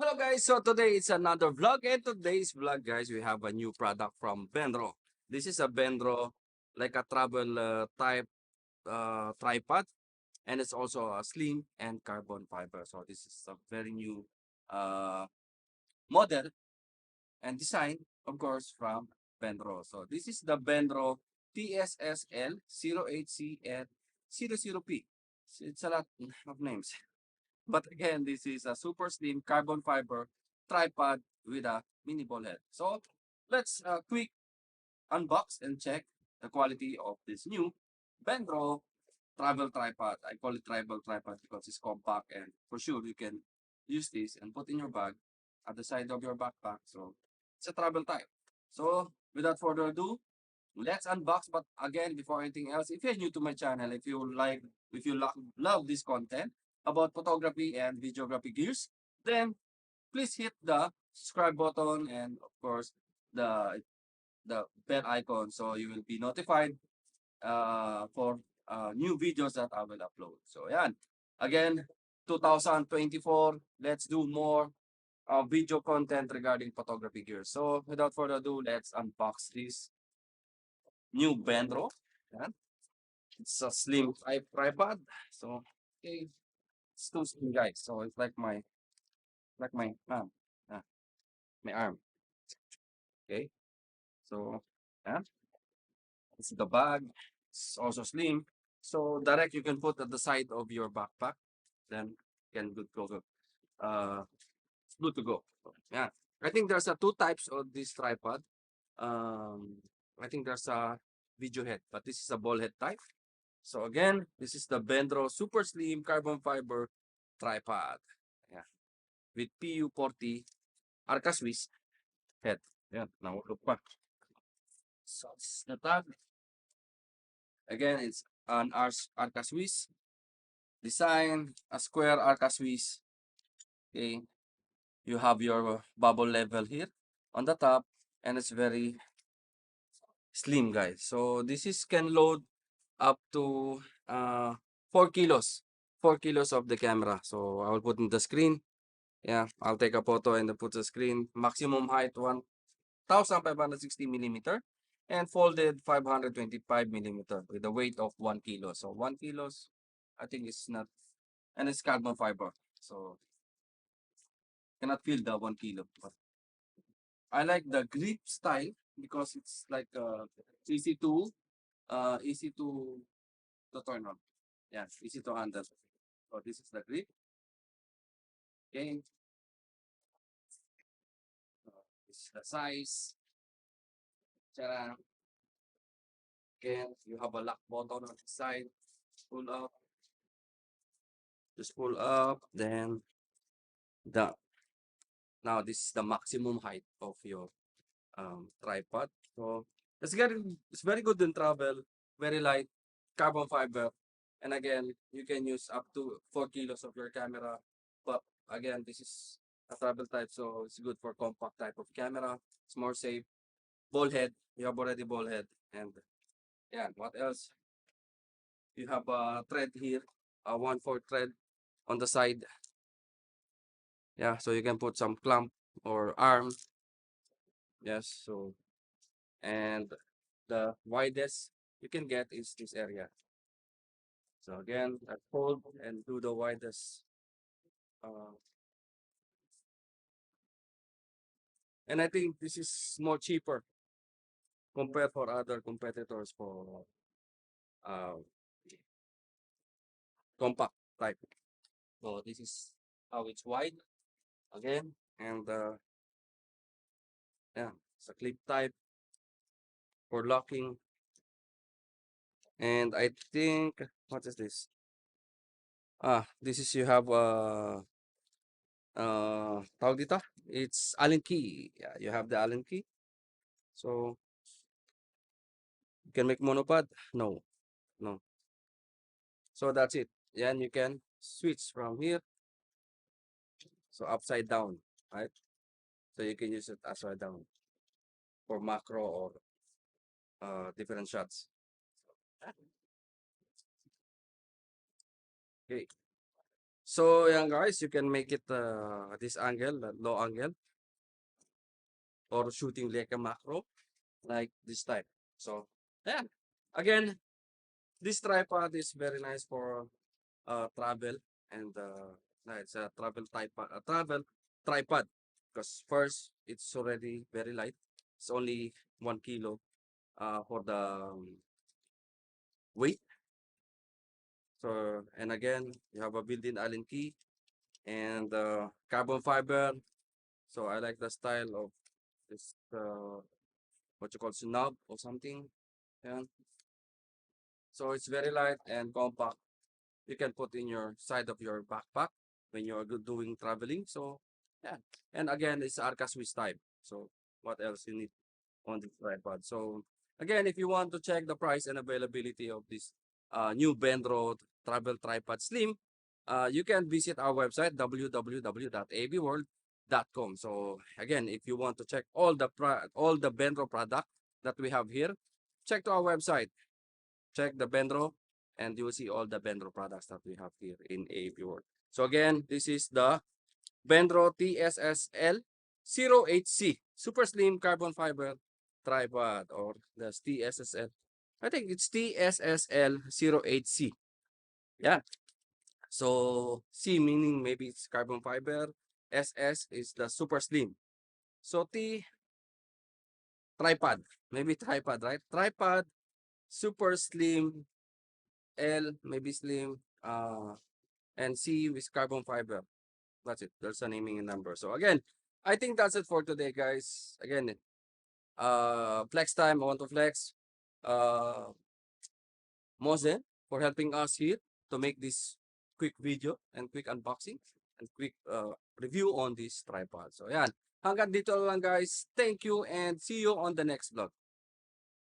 Hello guys, so today it's another vlog and today's vlog guys we have a new product from Benro. This is a Benro like a travel type tripod, and it's also a slim and carbon fiber. So this is a very new uh, model and design of course from Benro. So this is the Benro TSSL 08C and 00P. It's a lot of names. But again, this is a super slim carbon fiber tripod with a mini ball head. So let's quick unbox and check the quality of this new Benro travel tripod. I call it travel tripod because it's compact and for sure you can use this and put in your bag at the side of your backpack. So it's a travel type. So without further ado, let's unbox. But again, before anything else, if you're new to my channel, if you love this content about photography and videography gears, then please hit the subscribe button and of course the the bell icon so you will be notified for new videos that I will upload. So yeah, again, 2024, let's do more video content regarding photography gears. So without further ado, let's unbox this new Benro. Yan. It's a slim type tripod. So okay, it's too slim guys. So it's like my arm. Ah, my arm. Okay. So yeah, it's the bag. It's also slim. So direct you can put at the side of your backpack. Then can good go. It's good to go. So, yeah. I think there's a two types of this tripod. Um, I think there's a video head, but this is a ball head type. So again, this is the Benro Super Slim Carbon Fiber Tripod. Yeah. With PU40 Arca Swiss head. Yan, nahulog pa. So this is the tag. Again, it's an Arca Swiss design, a square Arca Swiss. Okay. You have your bubble level here on the top, and it's very slim, guys. So this is can load up to 4 kilos. 4 kilos of the camera. So I will put in the screen. Yeah, I'll take a photo and then put the screen. Maximum height 1,560 millimeter and folded 525 millimeter with a weight of 1 kilo. So 1 kilos, I think it's not, and it's carbon fiber. So cannot feel the 1 kilo. But I like the grip style because it's like easy to easy to turn on. Yeah, easy to handle. So this is the grip. Okay, this is the size. Tara. Again, you have a lock button on the side. Pull up, just pull up. Then the now this is the maximum height of your tripod. So it's very good in travel. Very light, carbon fiber, and again you can use up to 4 kilos of your camera. But again, this is a travel type, so it's good for compact type of camera. It's more safe. Ball head, you have already ball head, and yeah. What else? You have a thread here, a 1/4 thread on the side. Yeah, so you can put some clamp or arm. Yes, so and the widest you can get is this area. So again, I fold and do the widest. Uh, and I think this is more cheaper compared for other competitors for uh, compact type. So this is how it's wide again, and yeah, it's a clip type for locking. And I think what is this? This is you have tawag dito? It's Allen key. Yeah, you have the Allen key. So you can make monopod? No, no. So that's it. Then you can switch from here. So upside down, right? So you can use it upside down for macro or different shots. Okay. So yeah, guys, you can make it this angle, low angle, or shooting like a macro, like this type. So yeah, again, this tripod is very nice for travel, and it's a travel type travel tripod, because first it's already very light. It's only 1 kilo for the weight. So, and again, you have a built-in Allen key and carbon fiber. So I like the style of this what you call snub or something. Yeah. So it's very light and compact. You can put in your side of your backpack when you're doing traveling. So yeah, and again, it's Arca Swiss type. So what else you need on this tripod? So again, if you want to check the price and availability of this new Benro travel tripod slim, you can visit our website www.abworld.com. So again, if you want to check all the Benro product that we have here, check to our website, check the Benro, and you will see all the Benro products that we have here in AAP World. So again, this is the Benro TSSL 08C Super Slim Carbon Fiber Tripod, or the TSSL. I think it's TSSL 08C. Yeah. So C meaning maybe it's carbon fiber. SS is the super slim. So T, tripod. Maybe tripod, right? Tripod, super slim, L, maybe slim, and C with carbon fiber. That's it. There's a naming and number. So again, I think that's it for today, guys. Again, flex time. I want to flex Mose for helping us here to make this quick video and quick unboxing and quick review on this tripod. So yan. Hanggang dito lang, guys. Thank you and see you on the next vlog.